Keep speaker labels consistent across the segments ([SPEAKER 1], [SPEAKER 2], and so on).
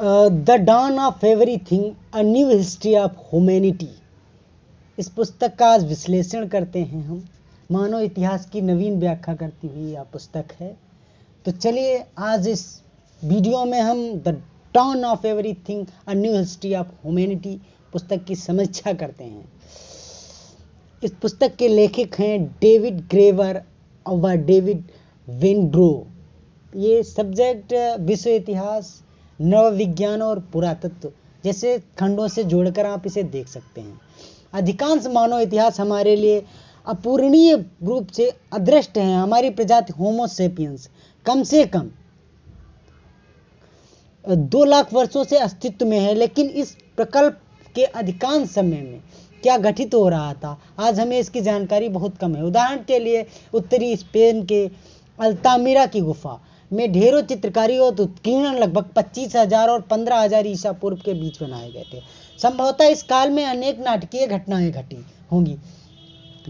[SPEAKER 1] The dawn of everything, a new history of humanity. इस पुस्तक का आज विश्लेषण करते हैं हम। मानव इतिहास की नवीन व्याख्या करती हुई यह पुस्तक है। तो चलिए आज इस वीडियो में हम the dawn of everything, a new history of humanity पुस्तक की समीक्षा करते हैं। इस पुस्तक के लेखक हैं डेविड ग्रेवर व डेविड वेनड्रो। ये सब्जेक्ट विश्व इतिहास, नव विज्ञान और पुरातत्व जैसे खंडों से जोड़कर आप इसे देख सकते हैं। अधिकांश मानव इतिहास हमारे लिए अपूरणीय रूप से अदृष्ट है। हमारी प्रजाति होमो सेपियंस कम से कम 2 लाख वर्षों से अस्तित्व में है, लेकिन इस प्रकल्प के अधिकांश समय में क्या घटित हो रहा था, आज हमें इसकी जानकारी बहुत कम है। उदाहरण के लिए उत्तरी स्पेन के अल्तामिरा की गुफा में ढेरों चित्रकारी और उत्कीर्णन लगभग 25,000 और 15,000 ईसा पूर्व के बीच बनाए गए थे। संभवतः इस काल में अनेक नाटकीय घटनाएं घटी होंगी।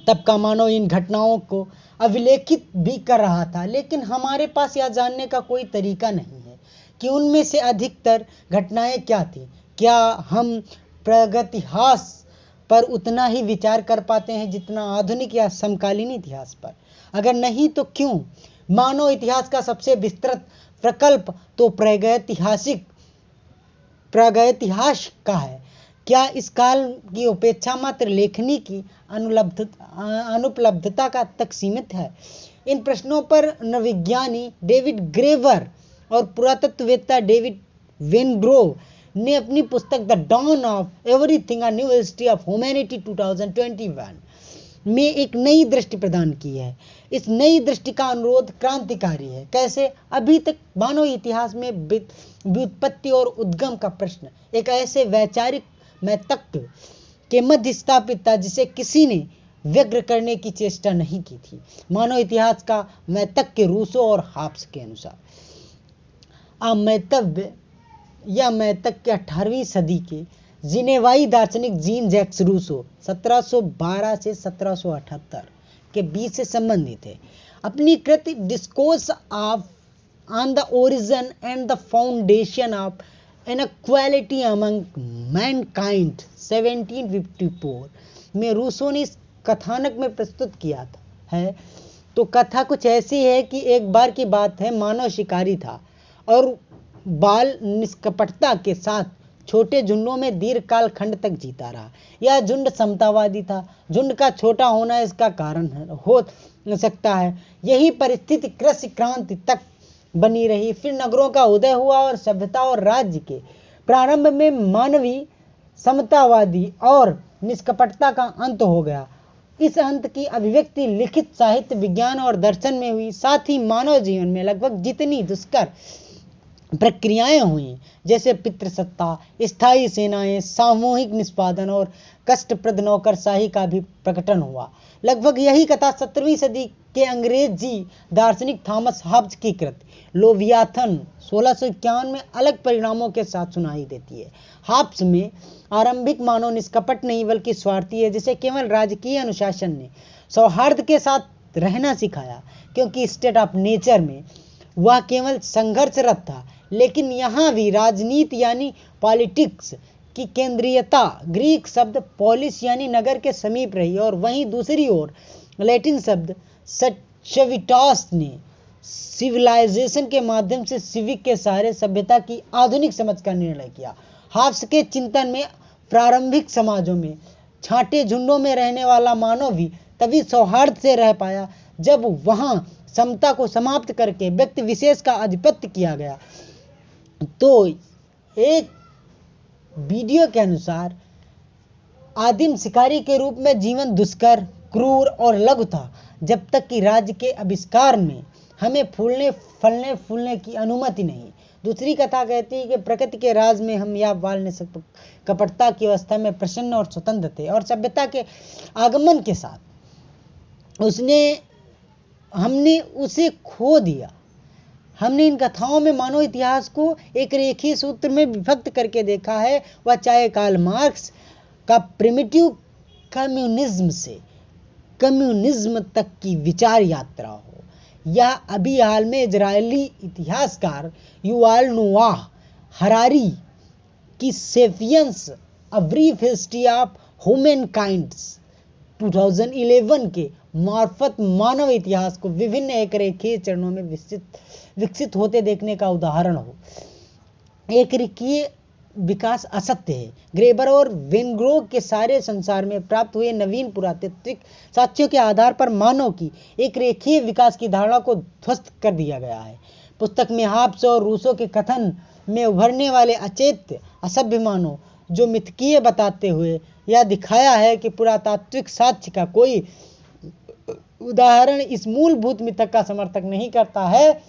[SPEAKER 1] तब का मानव इन घटनाओं को अभिलेखित भी कर रहा था, लेकिन हमारे पास यह जानने का कोई तरीका नहीं है कि उनमें से अधिकतर घटनाएं क्या थी। क्या हम प्रागैतिहास पर उतना ही विचार कर पाते हैं जितना आधुनिक या समकालीन इतिहास पर? अगर नहीं तो क्यों? मानव इतिहास का सबसे विस्तृत प्रकल्प तो प्रागैतिहास का है। क्या इस काल की उपेक्षा मात्र लेखनी की अनुपलब्धता का तक सीमित है? इन प्रश्नों पर नवविज्ञानी डेविड ग्रेवर और पुरातत्ववेत्ता डेविड वेनड्रो ने अपनी पुस्तक the dawn of everything, a new history of humanity 2021 में एक नई दृष्टि प्रदान की है। इस नई दृष्टि का अनुरोध क्रांतिकारी है। कैसे? अभी तक मानव इतिहास में व्युत्पत्ति और उद्गम का प्रश्न एक ऐसे वैचारिक मैतत्व के मध्य स्थापित था जिसे किसी ने व्यग्र करने की चेष्टा नहीं की थी। मानव इतिहास का मैतत्व रूसो और हॉब्स के अनुसार मैतत्व 18वीं सदी के जिनेवाई दार्शनिक जीन जैक्स रूसो 1712 से 1778 के बीच से संबंधित है। अपनी कृति discourse on the origin and the foundation of inequality among mankind 1754 में रूसो ने इस कथानक में प्रस्तुत किया है। तो कथा कुछ ऐसी है कि एक बार की बात है, मानव शिकारी था और बाल निष्कपटता के साथ छोटे झुंडों में दीर्घकाल खंड तक जीता रहा। यह झुंड समतावादी था। झुंड का छोटा होना इसका कारण हो सकता है। यही परिस्थिति कृषि क्रांति तक बनी रही। फिर नगरों का उदय हुआ और सभ्यता और राज्य के प्रारंभ में मानवीय समतावादी और निष्कपटता का अंत हो गया। इस अंत की अभिव्यक्ति लिखित साहित्य, विज्ञान और दर्शन में हुई। साथ ही मानव जीवन में लगभग जितनी दुष्कर प्रक्रियाएं हुई, जैसे पितृसत्ता, स्थायी सेनाएं, सामूहिक निष्पादन और कष्टप्रद नौकरशाही का भी प्रकटन हुआ। लगभग यही कथा 17वीं सदी के अंग्रेजी दार्शनिक थॉमस हॉब्स की कृति लोवियाथन 1651 में अलग परिणामों के साथ सुनाई देती है। हॉब्स में आरंभिक मानव निष्कपट नहीं बल्कि स्वार्थी है, जिसे केवल राजकीय अनुशासन ने सौहार्द के साथ रहना सिखाया, क्योंकि स्टेट ऑफ नेचर में वह केवल संघर्षरत था। लेकिन यहाँ भी राजनीति यानी पॉलिटिक्स की केंद्रीयता ग्रीक शब्द पोलिस यानी नगर के समीप रही, और वहीं दूसरी ओर लैटिन शब्द सविटास ने सिविलाइजेशन के माध्यम से सिविक के सहारे सभ्यता की आधुनिक समझ का निर्णय किया। हॉब्स के चिंतन में प्रारंभिक समाजों में छांटे झुंडों में रहने वाला मानव भी तभी सौहार्द से रह पाया जब वहां समता को समाप्त करके व्यक्ति विशेष का आधिपत्य किया गया। तो एक वीडियो के अनुसार आदिम शिकारी के रूप में जीवन दुष्कर, क्रूर और लघु था, जब तक कि राज्य के आविष्कार में हमें फूलने की अनुमति नहीं। दूसरी कथा कहती है कि प्रकृति के राज में हम या बाल कपटता की अवस्था में प्रसन्न और स्वतंत्र थे, और सभ्यता के आगमन के साथ हमने उसे खो दिया। हमने इन कथाओं में मानव इतिहास को एक रेखीय सूत्र में विभक्त करके देखा है, वह चाहे कार्ल मार्क्स का प्रिमिटिव कम्युनिज्म से कम्युनिज्म तक की विचार यात्रा हो, या अभी हाल में इजरायली इतिहासकार युवाल नोआह हरारी की sapiens a brief history of human kinds 2011 के मार्फत मानव इतिहास को विभिन्न एक रेखीय चरणों में विकसित होते देखने का उदाहरण हो। एक रेखीय विकास असत्य है। ग्रेबर और वेनग्रो के सारे संसार में प्राप्त हुए नवीन पुरातात्विक साक्ष्यों के आधार पर मानव की एक रेखीय विकास की धारणा को ध्वस्त कर दिया गया है। पुस्तक में हाब्स और रूसो के कथन में उभरने वाले अचेत असभ्य मानव जो मिथकीय बताते हुए यह दिखाया है कि पुरातात्विक साक्ष्य का कोई उदाहरण इस मूलभूत मिथक का समर्थन नहीं करता है।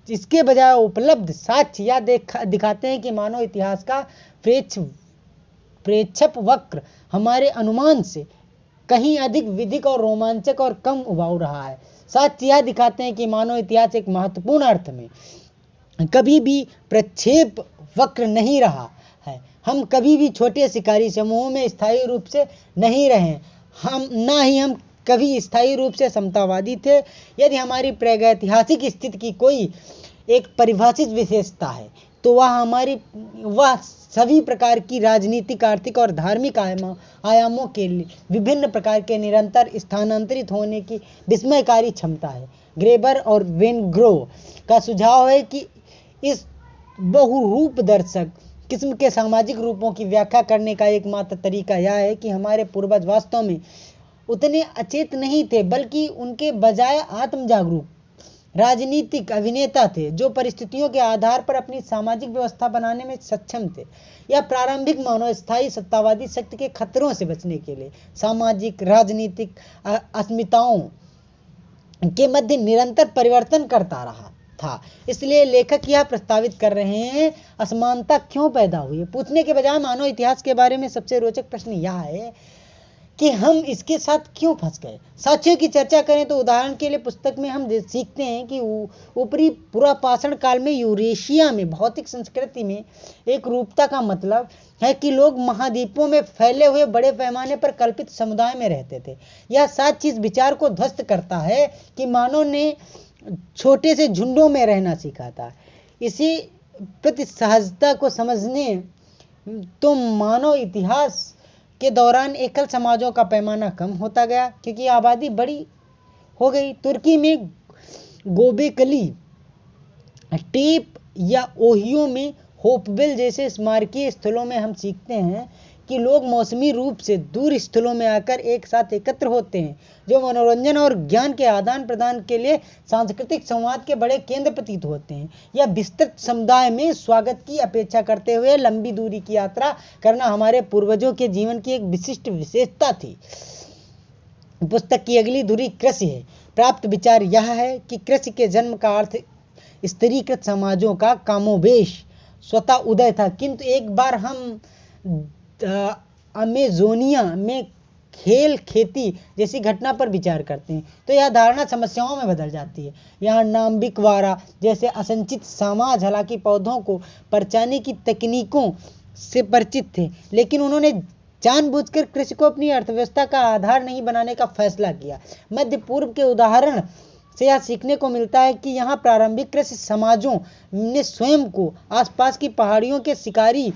[SPEAKER 1] इसके बजाय उपलब्ध साक्ष्य यह दिखाते हैं कि मानव इतिहास का प्रेक्षप वक्र हमारे अनुमान से कहीं अधिक विधिक और रोमांचक और कम उबाऊ रहा है। साक्ष्य यह दिखाते हैं कि मानव इतिहास एक महत्वपूर्ण अर्थ में कभी भी प्रक्षेप वक्र नहीं रहा है। हम कभी भी छोटे शिकारी समूहों में स्थायी रूप से नहीं रहे, हम कभी स्थायी रूप से समतावादी थे। यदि हमारी प्रागैतिहासिक स्थिति की कोई एक परिभाषित विशेषता है तो वह सभी प्रकार की राजनीतिक, आर्थिक और धार्मिक आयामों के लिए विभिन्न प्रकार के निरंतर स्थानांतरित होने की विस्मयकारी क्षमता है। ग्रेबर और वेनग्रो का सुझाव है कि इस बहुरूप दर्शक किस्म के सामाजिक रूपों की व्याख्या करने का एकमात्र तरीका यह है कि हमारे पूर्वज वास्तव में उतने अचेत नहीं थे, बल्कि उनके बजाय आत्मजागरूक राजनीतिक अभिनेता थे जो परिस्थितियों के आधार पर अपनी सामाजिक व्यवस्था बनाने में सक्षम थे। यह प्रारंभिक मानव स्थायी सत्तावादी शक्ति के खतरों से बचने के लिए सामाजिक राजनीतिक अस्मिताओं के मध्य निरंतर परिवर्तन करता रहा था। इसलिए लेखक यह प्रस्तावित कर रहे हैं, असमानता क्यों पैदा हुई? पूछने के बजाय मानव इतिहास के बारे में सबसे रोचक प्रश्न यह है कि हम इसके साथ क्यों फंस गए। साक्ष्यों की चर्चा करें तो उदाहरण के लिए पुस्तक में हम सीखते हैं कि ऊपरी पुरापाषाण काल में यूरेशिया में भौतिक संस्कृति में एक रूपता का मतलब है कि लोग महाद्वीपों में फैले हुए बड़े पैमाने पर कल्पित समुदाय में रहते थे। यह साक्ष्य इस विचार को ध्वस्त करता है कि मानव ने छोटे से झुंडों में रहना सीखा था। इसी प्रति सहजता को समझने तो मानव इतिहास के दौरान एकल समाजों का पैमाना कम होता गया क्योंकि आबादी बड़ी हो गई। तुर्की में गोबेकली टेप या ओहियो में होपवेल जैसे स्मारकीय स्थलों में हम सीखते हैं कि लोग मौसमी रूप से दूर स्थलों में आकर एक साथ एकत्र होते हैं, जो मनोरंजन और ज्ञान के आदान प्रदान के लिए सांस्कृतिक संवाद के बड़े केंद्र प्रतीत होते हैं। यह विस्तृत समुदाय में स्वागत की अपेक्षा करते हुए लंबी दूरी की यात्रा करना हमारे पूर्वजों के जीवन की एक विशिष्ट विशेषता थी। पुस्तक की अगली धुरी कृषि है। प्राप्त विचार यह है कि कृषि के जन्म का अर्थ स्त्रीकृत समाजों का कामोवेश स्वतः उदय था, किंतु एक बार हम अमेजोनिया में खेती जैसी घटना पर विचार करते हैं तो यह धारणा समस्याओं में बदल जाती है। यहाँ नाम्बिकवारा जैसे असंचित समाज हालांकि पौधों को परचाने की तकनीकों से परिचित थे, लेकिन उन्होंने जानबूझकर कृषि को अपनी अर्थव्यवस्था का आधार नहीं बनाने का फैसला किया। मध्य पूर्व के उदाहरण से यह सीखने को मिलता है कि यहाँ प्रारंभिक कृषि समाजों ने स्वयं को आसपास की पहाड़ियों के शिकारी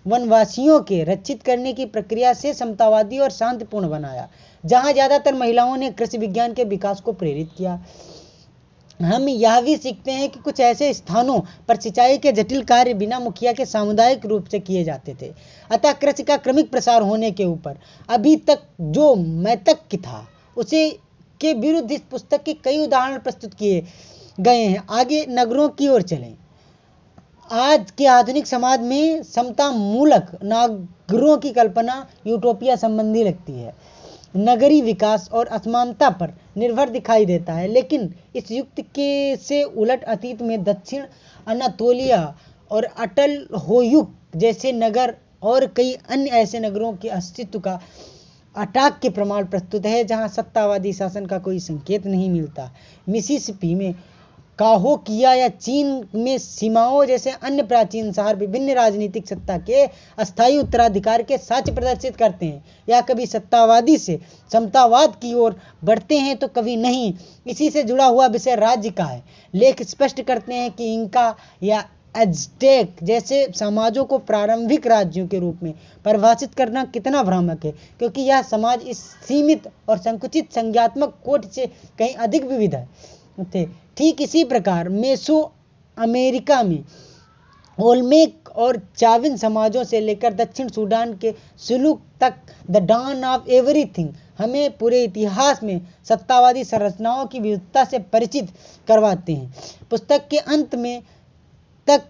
[SPEAKER 1] वनवासियों के रक्षित करने की प्रक्रिया से समतावादी और शांतिपूर्ण बनाया, जहां ज्यादातर महिलाओं ने कृषि विज्ञान के विकास को प्रेरित किया। हम यह भी सीखते हैं कि कुछ ऐसे स्थानों पर सिंचाई के जटिल कार्य बिना मुखिया के सामुदायिक रूप से किए जाते थे। अतः कृषि का क्रमिक प्रसार होने के ऊपर अभी तक जो मैतक था उसे के विरुद्ध इस पुस्तक के कई उदाहरण प्रस्तुत किए गए हैं। आगे नगरों की ओर चलें। आज के आधुनिक समाज में समता मूलक नगरों की कल्पना यूटोपिया संबंधी लगती है, नगरीय विकास और असमानता पर निर्भर दिखाई देता है, लेकिन इस युक्ति के से उलट अतीत में दक्षिण अनातोलिया और अटलहोयुक जैसे नगर और कई अन्य ऐसे नगरों के अस्तित्व का अटाक के प्रमाण प्रस्तुत है जहां सत्तावादी शासन का कोई संकेत नहीं मिलता। मिसिसिपी में काहोकिया या चीन में सीमाओं जैसे अन्य प्राचीन शहर विभिन्न राजनीतिक सत्ता के अस्थायी उत्तराधिकार के साक्ष्य प्रदर्शित करते हैं, या कभी सत्तावादी से समतावाद की ओर बढ़ते हैं तो कभी नहीं। इसी से जुड़ा हुआ विषय राज्य का है। लेख स्पष्ट करते हैं कि इंका या एज़टेक जैसे समाजों को प्रारंभिक राज्यों के रूप में परिभाषित करना कितना भ्रामक है, क्योंकि यह समाज इस सीमित और संकुचित संज्ञात्मक कोट से कहीं अधिक विविध थे। ठीक इसी प्रकार मेसो अमेरिका में ओल्मेक और चाविन समाजों से लेकर दक्षिण सूडान के सुलूक तक द डॉन ऑफ एवरीथिंग हमें पूरे इतिहास में सत्तावादी संरचनाओं की विविधता से परिचित करवाते हैं। पुस्तक के अंत में तक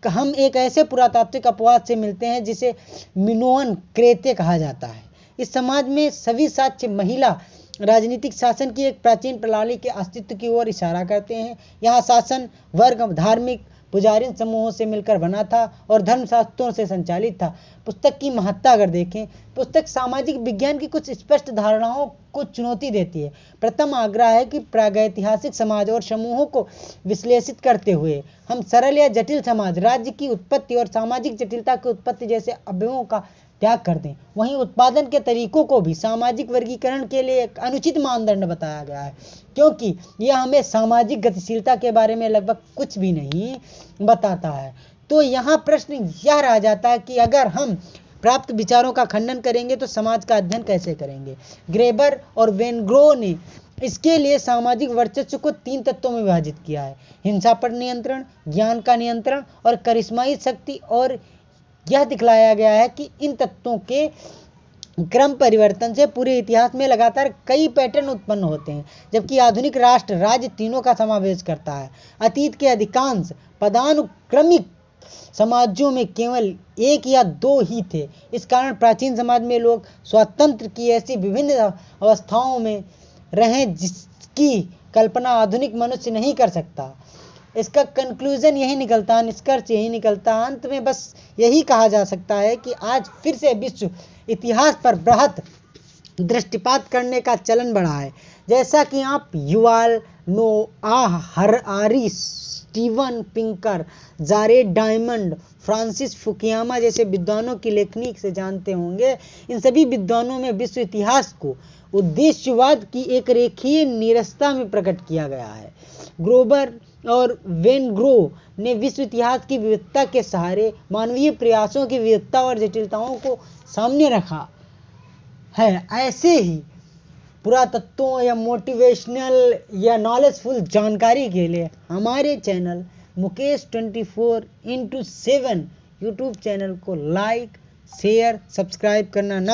[SPEAKER 1] हम एक ऐसे पुरातात्विक अपवाद से मिलते हैं जिसे मिनोअन क्रेते कहा जाता है। इस समाज में सभी साक्ष्य महिला राजनीतिक शासन की एक प्राचीन प्रणाली के अस्तित्व की ओर इशारा करते हैं। यहाँ शासन वर्ग धार्मिक पुजारी समूहों से मिलकर बना था और धर्मशास्त्रों से संचालित था। पुस्तक की महत्ता अगर देखें, पुस्तक सामाजिक विज्ञान की कुछ स्पष्ट धारणाओं को चुनौती देती है। प्रथम आग्रह है कि प्रागैतिहासिक समाज और समूहों को विश्लेषित करते हुए हम सरल या जटिल समाज, राज्य की उत्पत्ति और सामाजिक जटिलता की उत्पत्ति जैसे अवयवों का त्याग कर दें। वहीं उत्पादन के तरीकों को भी सामाजिक वर्गीकरण के लिए एक अनुचित मानदंड बताया गया है, क्योंकि यह हमें सामाजिक गतिशीलता के बारे में लगभग कुछ भी नहीं बताता है। तो यहाँ प्रश्न यह रह जाता है कि अगर हम प्राप्त विचारों का खंडन करेंगे तो समाज का अध्ययन कैसे करेंगे। ग्रेबर और वेनग्रो ने इसके लिए सामाजिक वर्चस्व को 3 तत्वों में विभाजित किया है: हिंसा पर नियंत्रण, ज्ञान का नियंत्रण और करिश्माई शक्ति। और यह दिखलाया गया है कि इन तत्वों के क्रम परिवर्तन से पूरे इतिहास में लगातार कई पैटर्न उत्पन्न होते हैं, जबकि आधुनिक राष्ट्र राज्य तीनों का समावेश करता है। अतीत के अधिकांश पदानुक्रमिक समाजों में केवल 1 या 2 ही थे। इस कारण प्राचीन समाज में लोग स्वतंत्र की ऐसी विभिन्न अवस्थाओं में रहे जिसकी कल्पना आधुनिक मनुष्य नहीं कर सकता। इसका कंक्लूजन यही निकलता, निष्कर्ष यही निकलता, अंत में बस यही कहा जा सकता है कि आज फिर से विश्व इतिहास पर बृहत दृष्टिपात करने का चलन बढ़ा है। जैसा कि आप Yuval Noah Harari, Steven Pinker, Jared Diamond, Francis Fukuyama जैसे विद्वानों की लेखनी से जानते होंगे, इन सभी विद्वानों में विश्व इतिहास को उद्देश्यवाद की एक रेखीय निरस्ता में प्रकट किया गया है। ग्रोबर और वेनग्रो ने विश्व इतिहास की विविधता के सहारे मानवीय प्रयासों की विविधता और जटिलताओं को सामने रखा है। ऐसे ही पुरातत्वों या मोटिवेशनल या नॉलेजफुल जानकारी के लिए हमारे channel Mukesh 24x7 YouTube channel को लाइक, शेयर, सब्सक्राइब करना ना